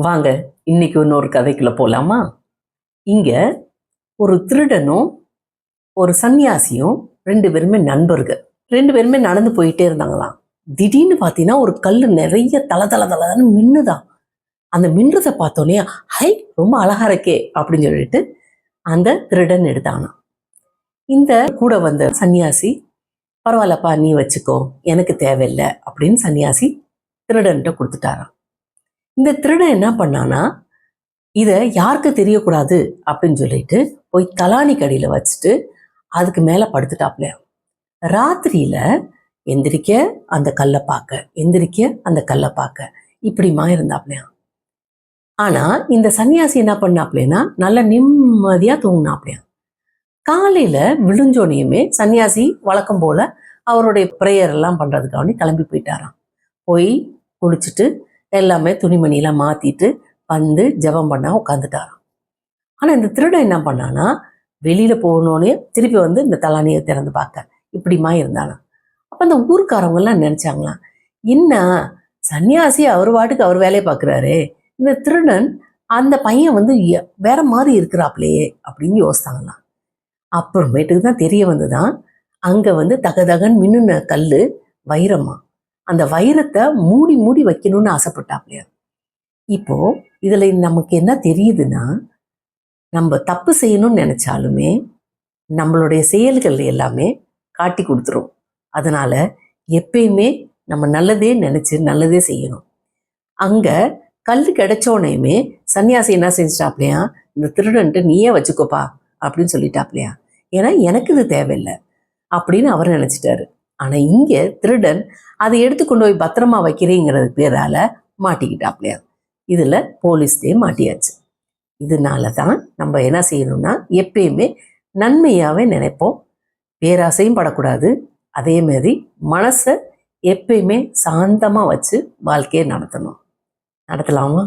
வாங்க இன்னைக்கு இன்னொரு கதைக்குள்ள போலாமா? இங்க ஒரு திருடனும் ஒரு சன்னியாசியும் ரெண்டு பேருமே நண்பர்கள். ரெண்டு பேருமே நடந்து போயிட்டே இருந்தாங்களாம். திடீர்னு பார்த்தீங்கன்னா ஒரு கல் நிறைய தல தல தலன்னு மின்னுதான். அந்த மின்றதை பார்த்தோன்னே ஹை ரொம்ப அழகா இருக்கே அப்படின்னு சொல்லிட்டு அந்த திருடன் எடுத்தானாம். இந்த கூட வந்த சன்னியாசி பரவாயில்லப்பா நீ வச்சுக்கோ எனக்கு தேவையில்லை அப்படின்னு சன்னியாசி திருடன்கிட்ட கொடுத்துட்டாராம். இந்த திருடன் என்ன பண்ணானா இதை யாருக்கு தெரியக்கூடாது அப்படின்னு சொல்லிட்டு போய் தலானி கடியில் வச்சுட்டு அதுக்கு மேலே படுத்துட்டாப்லையா. ராத்திரியில எந்திரிக்க அந்த கல்லை பார்க்க எந்திரிக்க அந்த கல்லை பார்க்க இப்படிமா இருந்தாப்லையா. ஆனா இந்த சன்னியாசி என்ன பண்ணாப்லையா நல்ல நிம்மதியா தூங்கினாப்லையா. காலையில விழுஞ்சோனையுமே சன்னியாசி வழக்கம் போல அவருடைய ப்ரேயர் எல்லாம் பண்றதுக்காண்டி கிளம்பி போயிட்டாராம். போய் குளிச்சுட்டு எல்லாமே துணிமணியெல்லாம் மாத்திட்டு வந்து ஜெபம் பண்ண உட்காந்துட்டாராம். ஆனா இந்த திருடன் என்ன பண்ணானா வெளியில போகணுன்னே திருப்பி வந்து இந்த தலானியை திறந்து பார்க்க இப்படிமா இருந்தானா. அப்ப அந்த ஊருக்காரவங்க எல்லாம் நினைச்சாங்களாம், என்ன சன்னியாசி அவர் வாட்டுக்கு அவர் வேலையை பார்க்குறாரு, இந்த திருடன் அந்த பையன் வந்து வேற மாதிரி இருக்கிறாப்லையே அப்படின்னு யோசித்தாங்களாம். அப்புறமேட்டுக்கு தான் தெரிய வந்துதான் அங்க வந்து தகதகன் மின்னுன கல்லு வைரமா. அந்த வைரத்தை மூடி மூடி வைக்கணும்னு ஆசைப்பட்டாப்லையா. இப்போ இதுல நமக்கு என்ன தெரியுதுன்னா, நம்ம தப்பு செய்யணும்னு நினைச்சாலுமே நம்மளுடைய செயல்கள் எல்லாமே காட்டி கொடுத்துரும். அதனால எப்பயுமே நம்ம நல்லதே நினைச்சு நல்லதே செய்யணும். அங்க கல் கிடைச்சோனையுமே சன்னியாசி என்ன செஞ்சிட்டாப்லையா, இந்த திருடன்ட்டு நீயே வச்சுக்கோப்பா அப்படின்னு சொல்லிட்டாப்லையா. ஏன்னா எனக்கு இது தேவையில்லை அப்படின்னு அவர் நினைச்சிட்டாரு. ஆனா இங்க திருடன் அதை எடுத்து கொண்டு போய் பத்திரமா வைக்கிறேங்கிறது பேரால மாட்டிக்கிட்டாப்லையா. இதுல போலீஸ்லயே மாட்டியாச்சு. இதனால தான் நம்ம என்ன செய்யணும்னா எப்பயுமே நன்மையாவே நினைப்போம், பேராசையும் படக்கூடாது. அதே மாதிரி மனசை எப்பயுமே சாந்தமா வச்சு வாழ்க்கையை நடத்தணும். நடத்தலாமா?